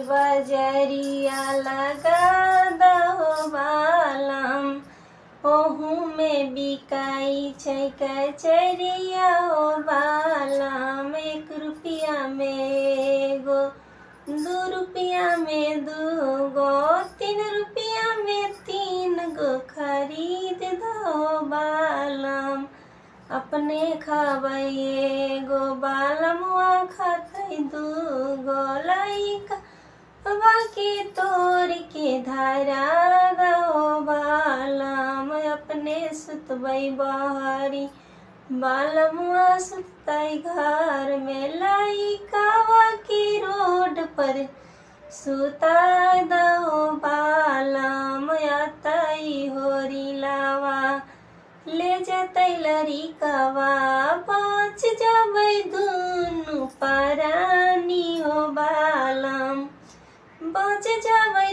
बजरिया लगा दो बालम, ओहू में बिकाई छै कचरिया हो बालम। 1 रुपया में एगो, 2 रुपया में 2 गो, 3 रुपया में 3 गो खरीद दो बालम। अपने खाबै एगो बालमुआ खातै 2 गो, लइका बाकी तोड़ के धरा दो बालम। अपने सुतबै बहरी, बालमुआ सुतै घर में, लइका बाकी रोड पर सुता दो बालम। आतै होरी लावा ले जतै लड़िकवा, बच जबै दुनू परानी हो बालम, बच जबै